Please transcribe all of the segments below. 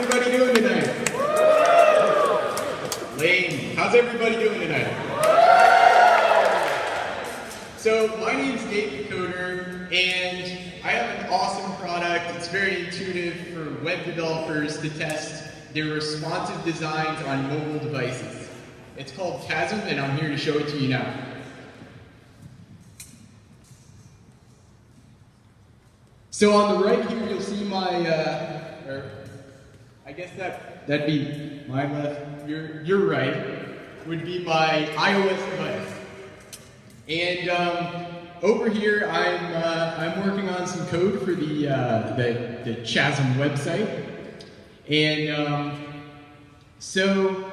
everybody doing tonight? Lame. How's everybody doing tonight? So my name's Dave the Coder, and I have an awesome product. It's very intuitive for web developers to test their responsive designs on mobile devices. It's called Chasm, and I'm here to show it to you now. So on the right here, you'll see my, I guess that'd be my left, your right, would be my iOS device. And over here, I'm working on some code for the Chasm website. And so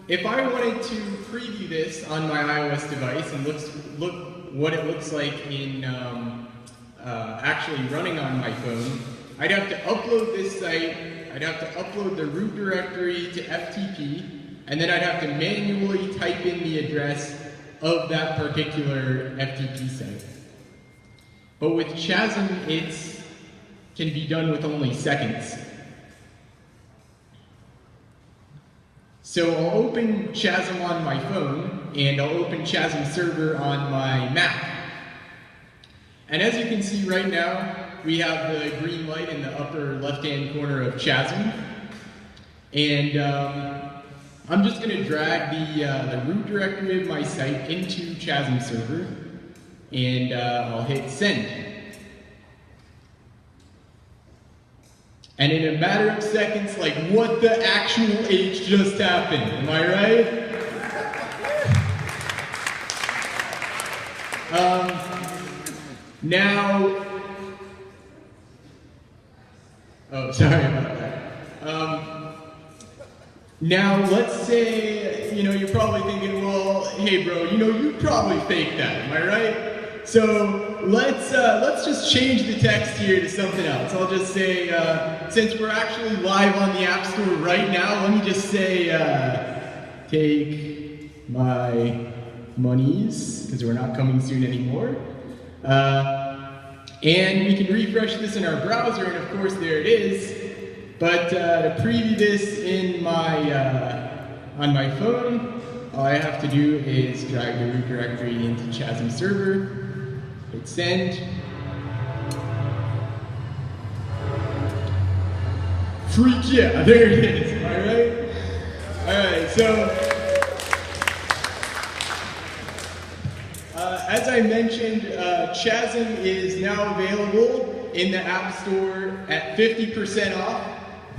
if I wanted to preview this on my iOS device and look what it looks like in actually running on my phone, I'd have to upload this site, I'd have to upload the root directory to FTP, and then I'd have to manually type in the address of that particular FTP site. But with Chasm, it can be done with only seconds. So I'll open Chasm on my phone, and I'll open Chasm server on my Mac. And as you can see right now, we have the green light in the upper left-hand corner of Chasm. And I'm just going to drag the root directory of my site into Chasm server, and I'll hit send. And in a matter of seconds, like, what the actual H just happened? Am I right? Now, oh, sorry about that. Now, let's say, you're probably thinking, well, hey bro, you probably faked that, am I right? So let's just change the text here to something else. I'll just say, since we're actually live on the App Store right now, let me just say, take my monies, because we're not coming soon anymore. And we can refresh this in our browser, and of course there it is. But to preview this in on my phone, all I have to do is drag the root directory into Chasm server, hit send. Freak yeah, there it is, am I right? Alright, so as I mentioned, Chasm is now available in the App Store at 50% off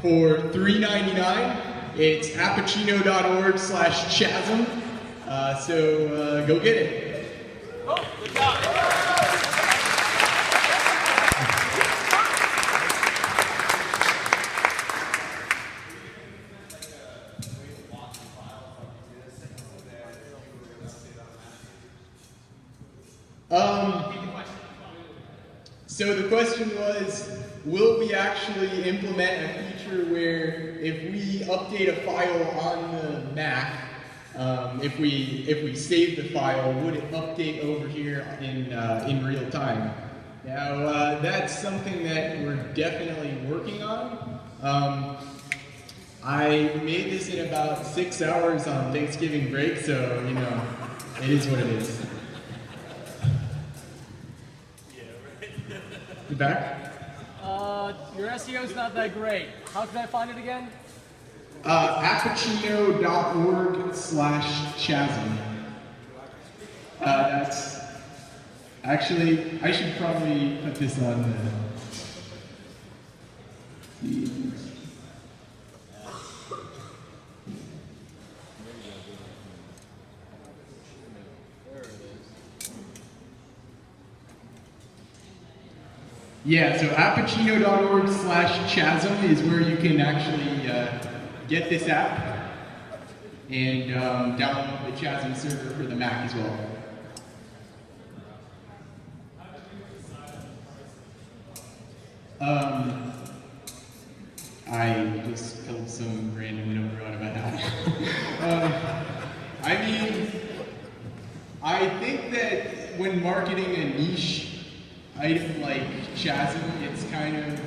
for $3.99. It's appuccino.org/chasm. So go get it. Oh, good job. So the question was, will we actually implement a feature where if we update a file on the Mac, if we save the file, would it update over here in real time? Now that's something that we're definitely working on. I made this in about 6 hours on Thanksgiving break, so it is what it is. You back? Your SEO's not that great. How can I find it again? appuccino.org/chasm. That's actually, I should probably put this on the Yeah, so appuccino.org/chasm is where you can actually get this app and download the Chasm server for the Mac as well. I just pulled some random number out of my hat. I mean, I think that when marketing a niche item like Chasm, it's kind of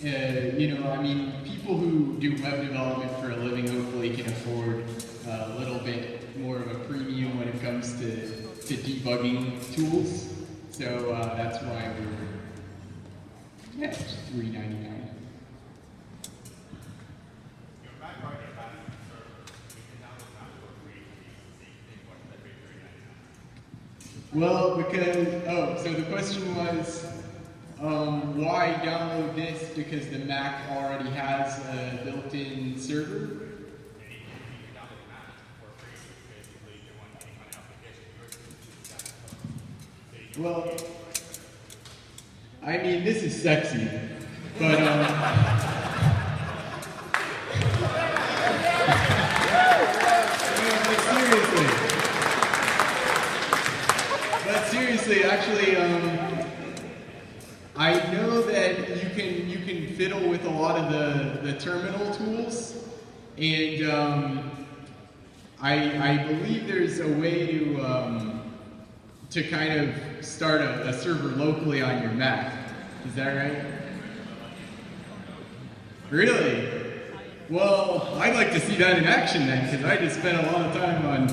you know, I mean, people who do web development for a living hopefully can afford a little bit more of a premium when it comes to debugging tools. So that's why it's just $3.99. Well, because, so the question was, why download this? Because the Mac already has a built-in server. Well, I mean, this is sexy, but seriously, actually, I know that you can fiddle with a lot of the terminal tools, and I believe there's a way to kind of start a server locally on your Mac. Is that right? Really? Well, I'd like to see that in action then, because I just spent a lot of time on.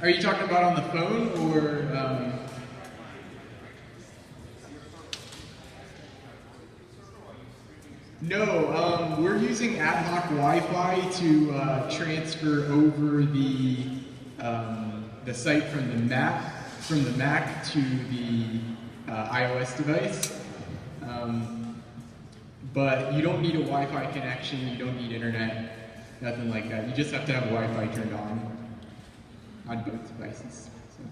Are you talking about on the phone or? No, we're using ad hoc Wi-Fi to transfer over the site from the Mac to the iOS device. But you don't need a Wi-Fi connection. You don't need internet. Nothing like that. You just have to have Wi-Fi turned on both devices. So.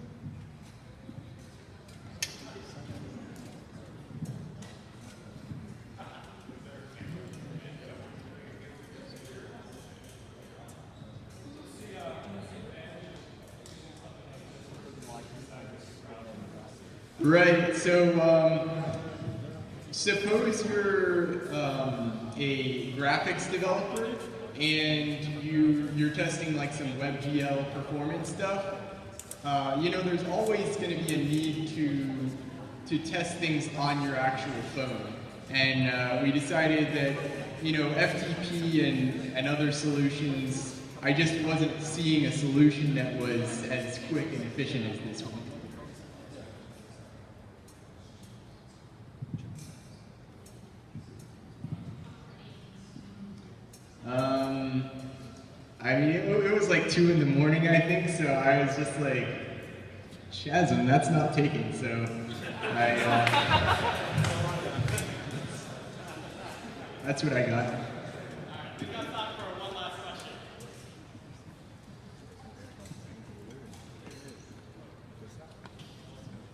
Right. So suppose you're a graphics developer and you're testing like some WebGL performance stuff. You know, there's always going to be a need to test things on your actual phone. And we decided that, you know, FTP and other solutions, I just wasn't seeing a solution that was as quick and efficient as this one. I mean, it was like 2 in the morning, I think, so I was just like, Chasm, that's not taking, so that's what I got. We've got time for one last question.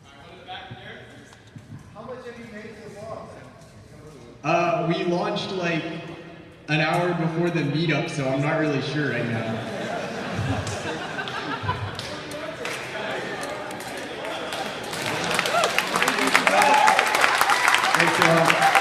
One in the back there. How much have you made so far? We launched like an hour before the meetup, so I'm not really sure right now. Thanks, y'all.